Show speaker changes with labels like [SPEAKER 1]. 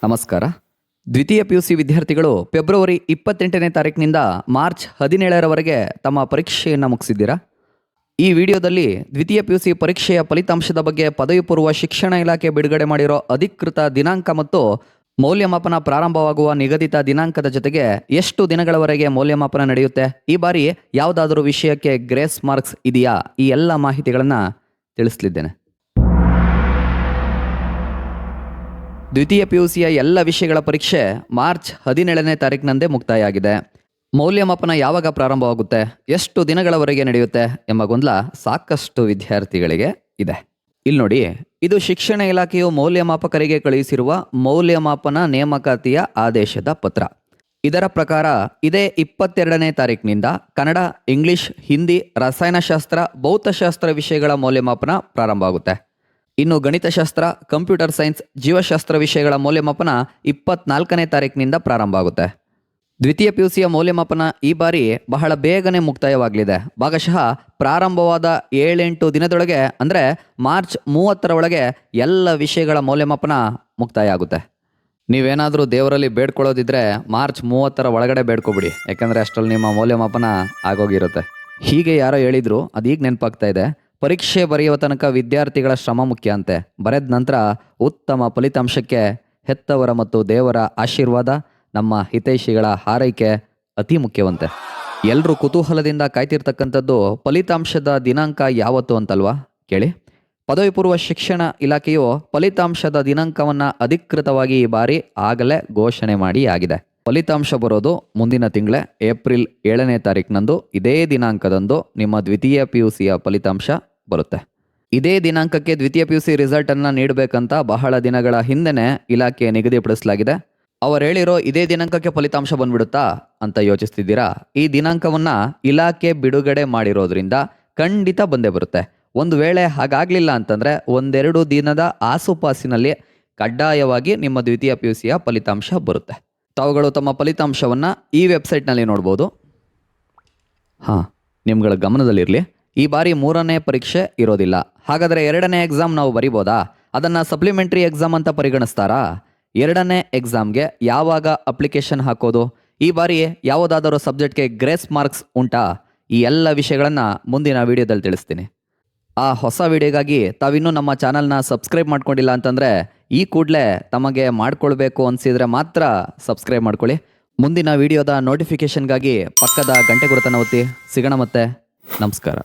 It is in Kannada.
[SPEAKER 1] ನಮಸ್ಕಾರ. ದ್ವಿತೀಯ PUC ವಿದ್ಯಾರ್ಥಿಗಳು ಫೆಬ್ರವರಿ 28ನೇ ತಾರೀಕಿನಿಂದ ಮಾರ್ಚ್ 17ರವರೆಗೆ ತಮ್ಮ ಪರೀಕ್ಷೆಯನ್ನು ಮುಗಿಸಿದ್ದೀರಾ? ಈ ವಿಡಿಯೋದಲ್ಲಿ ದ್ವಿತೀಯ PUC ಪರೀಕ್ಷೆಯ ಫಲಿತಾಂಶದ ಬಗ್ಗೆ ಪದವಿ ಪೂರ್ವ ಶಿಕ್ಷಣ ಇಲಾಖೆ ಬಿಡುಗಡೆ ಮಾಡಿರೋ ಅಧಿಕೃತ ದಿನಾಂಕ ಮತ್ತು ಮೌಲ್ಯಮಾಪನ ಪ್ರಾರಂಭವಾಗುವ ನಿಗದಿತ ದಿನಾಂಕದ ಜೊತೆಗೆ ಎಷ್ಟು ದಿನಗಳವರೆಗೆ ಮೌಲ್ಯಮಾಪನ ನಡೆಯುತ್ತೆ, ಈ ಬಾರಿ ಯಾವುದಾದರೂ ವಿಷಯಕ್ಕೆ ಗ್ರೇಸ್ ಮಾರ್ಕ್ಸ್ ಇದೆಯಾ, ಈ ಎಲ್ಲ ಮಾಹಿತಿಗಳನ್ನು ತಿಳಿಸಲಿದ್ದೇನೆ. ದ್ವಿತೀಯ PUCಯ ಎಲ್ಲ ವಿಷಯಗಳ ಪರೀಕ್ಷೆ ಮಾರ್ಚ್ 17ನೇ ತಾರೀಕಿನಂದೇ ಮುಕ್ತಾಯ ಆಗಿದೆ. ಮೌಲ್ಯಮಾಪನ ಯಾವಾಗ ಪ್ರಾರಂಭವಾಗುತ್ತೆ, ಎಷ್ಟು ದಿನಗಳವರೆಗೆ ನಡೆಯುತ್ತೆ ಎಂಬ ಗೊಂದಲ ಸಾಕಷ್ಟು ವಿದ್ಯಾರ್ಥಿಗಳಿಗೆ ಇದೆ. ಇಲ್ಲಿ ನೋಡಿ, ಇದು ಶಿಕ್ಷಣ ಇಲಾಖೆಯು ಮೌಲ್ಯಮಾಪಕರಿಗೆ ಕಳುಹಿಸಿರುವ ಮೌಲ್ಯಮಾಪನ ನೇಮಕಾತಿಯ ಆದೇಶದ ಪತ್ರ. ಇದರ ಪ್ರಕಾರ ಇದೇ 22ನೇ ತಾರೀಕಿನಿಂದ ಕನ್ನಡ, ಇಂಗ್ಲಿಷ್, ಹಿಂದಿ, ರಸಾಯನಶಾಸ್ತ್ರ, ಭೌತಶಾಸ್ತ್ರ ವಿಷಯಗಳ ಮೌಲ್ಯಮಾಪನ ಪ್ರಾರಂಭ ಆಗುತ್ತೆ. ಇನ್ನು ಗಣಿತಶಾಸ್ತ್ರ, ಕಂಪ್ಯೂಟರ್ ಸೈನ್ಸ್, ಜೀವಶಾಸ್ತ್ರ ವಿಷಯಗಳ ಮೌಲ್ಯಮಾಪನ 24ನೇ ತಾರೀಕಿನಿಂದ ಪ್ರಾರಂಭ ಆಗುತ್ತೆ. ದ್ವಿತೀಯ PUCಯ ಮೌಲ್ಯಮಾಪನ ಈ ಬಾರಿ ಬಹಳ ಬೇಗನೆ ಮುಕ್ತಾಯವಾಗಲಿದೆ. ಭಾಗಶಃ ಪ್ರಾರಂಭವಾದ 7-8 ದಿನದೊಳಗೆ, ಅಂದರೆ ಮಾರ್ಚ್ 30ರ ಒಳಗೆ ಎಲ್ಲ ವಿಷಯಗಳ ಮೌಲ್ಯಮಾಪನ ಮುಕ್ತಾಯ ಆಗುತ್ತೆ. ನೀವೇನಾದರೂ ದೇವರಲ್ಲಿ ಬೇಡ್ಕೊಳ್ಳೋದಿದ್ರೆ ಮಾರ್ಚ್ 30ರ ಒಳಗಡೆ ಬೇಡ್ಕೊಬಿಡಿ, ಯಾಕಂದರೆ ಅಷ್ಟರಲ್ಲಿ ನಿಮ್ಮ ಮೌಲ್ಯಮಾಪನ ಆಗೋಗಿರುತ್ತೆ. ಹೀಗೆ ಯಾರೋ ಹೇಳಿದ್ರು, ಅದೀಗ ನೆನಪಾಗ್ತಾ ಇದೆ. ಪರೀಕ್ಷೆ ಬರೆಯುವ ತನಕ ವಿದ್ಯಾರ್ಥಿಗಳ ಶ್ರಮ ಮುಖ್ಯ ಅಂತೆ. ಬರೆದ ನಂತರ ಉತ್ತಮ ಫಲಿತಾಂಶಕ್ಕೆ ಹೆತ್ತವರ ಮತ್ತು ದೇವರ ಆಶೀರ್ವಾದ, ನಮ್ಮ ಹಿತೈಷಿಗಳ ಹಾರೈಕೆ ಅತಿ ಮುಖ್ಯವಂತೆ. ಎಲ್ಲರೂ ಕುತೂಹಲದಿಂದ ಕಾಯ್ತಿರ್ತಕ್ಕಂಥದ್ದು ಫಲಿತಾಂಶದ ದಿನಾಂಕ ಯಾವತ್ತು ಅಂತಲ್ವಾ? ಕೇಳಿ. ಪದವಿ ಪೂರ್ವ ಶಿಕ್ಷಣ ಇಲಾಖೆಯು ಫಲಿತಾಂಶದ ದಿನಾಂಕವನ್ನು ಅಧಿಕೃತವಾಗಿ ಈ ಬಾರಿ ಆಗಲೇ ಘೋಷಣೆ ಮಾಡಿ ಆಗಿದೆ. ಫಲಿತಾಂಶ ಬರೋದು ಮುಂದಿನ ತಿಂಗಳೇ ಏಪ್ರಿಲ್ 7ನೇ ತಾರೀಕಿನಂದು. ಇದೇ ದಿನಾಂಕದಂದು ನಿಮ್ಮ ದ್ವಿತೀಯ PUCಯ ಫಲಿತಾಂಶ ಬರುತ್ತೆ. ಇದೇ ದಿನಾಂಕಕ್ಕೆ ದ್ವಿತೀಯ PUC ರಿಸಲ್ಟನ್ನು ನೀಡಬೇಕಂತ ಬಹಳ ದಿನಗಳ ಹಿಂದೆನೇ ಇಲಾಖೆ ನಿಗದಿಪಡಿಸಲಾಗಿದೆ. ಅವರು ಹೇಳಿರೋ ಇದೇ ದಿನಾಂಕಕ್ಕೆ ಫಲಿತಾಂಶ ಬಂದ್ಬಿಡುತ್ತಾ ಅಂತ ಯೋಚಿಸ್ತಿದ್ದೀರಾ? ಈ ದಿನಾಂಕವನ್ನು ಇಲಾಖೆ ಬಿಡುಗಡೆ ಮಾಡಿರೋದ್ರಿಂದ ಖಂಡಿತ ಬಂದೇ ಬರುತ್ತೆ. ಒಂದು ವೇಳೆ ಹಾಗಾಗಲಿಲ್ಲ ಅಂತಂದರೆ 1-2 ದಿನದ ಆಸುಪಾಸಿನಲ್ಲಿ ಕಡ್ಡಾಯವಾಗಿ ನಿಮ್ಮ ದ್ವಿತೀಯ PUCಯ ಫಲಿತಾಂಶ ಬರುತ್ತೆ. ತಾವುಗಳು ತಮ್ಮ ಫಲಿತಾಂಶವನ್ನು ಈ ವೆಬ್ಸೈಟ್ನಲ್ಲಿ ನೋಡ್ಬೋದು. ನಿಮ್ಗಳ ಗಮನದಲ್ಲಿರಲಿ, ಈ ಬಾರಿ 3ನೇ ಪರೀಕ್ಷೆ ಇರೋದಿಲ್ಲ. ಹಾಗಾದರೆ 2ನೇ ಎಕ್ಸಾಮ್ ನಾವು ಬರಿಬೋದಾ? ಅದನ್ನು ಸಪ್ಲಿಮೆಂಟ್ರಿ ಎಕ್ಸಾಮ್ ಅಂತ ಪರಿಗಣಿಸ್ತಾರಾ? 2ನೇ ಎಕ್ಸಾಮ್ಗೆ ಯಾವಾಗ ಅಪ್ಲಿಕೇಶನ್ ಹಾಕೋದು? ಈ ಬಾರಿ ಯಾವುದಾದರೂ ಸಬ್ಜೆಕ್ಟ್ಗೆ ಗ್ರೇಸ್ ಮಾರ್ಕ್ಸ್ ಉಂಟಾ? ಈ ಎಲ್ಲ ವಿಷಯಗಳನ್ನು ಮುಂದಿನ ವಿಡಿಯೋದಲ್ಲಿ ತಿಳಿಸ್ತೀನಿ. ಆ ಹೊಸ ವಿಡಿಯೋಗಾಗಿ ತಾವಿನ್ನೂ ನಮ್ಮ ಚಾನಲ್ನ ಸಬ್ಸ್ಕ್ರೈಬ್ ಮಾಡ್ಕೊಂಡಿಲ್ಲ ಅಂತಂದರೆ ಈ ಕೂಡಲೇ ತಮಗೆ ಮಾಡ್ಕೊಳ್ಬೇಕು ಅನಿಸಿದರೆ ಮಾತ್ರ ಸಬ್ಸ್ಕ್ರೈಬ್ ಮಾಡ್ಕೊಳ್ಳಿ. ಮುಂದಿನ ವಿಡಿಯೋದ ನೋಟಿಫಿಕೇಷನ್ಗಾಗಿ ಪಕ್ಕದ ಗಂಟೆ ಗುರುತನ್ನು ಒತ್ತಿ. ಸಿಗೋಣ ಮತ್ತೆ. ನಮಸ್ಕಾರ.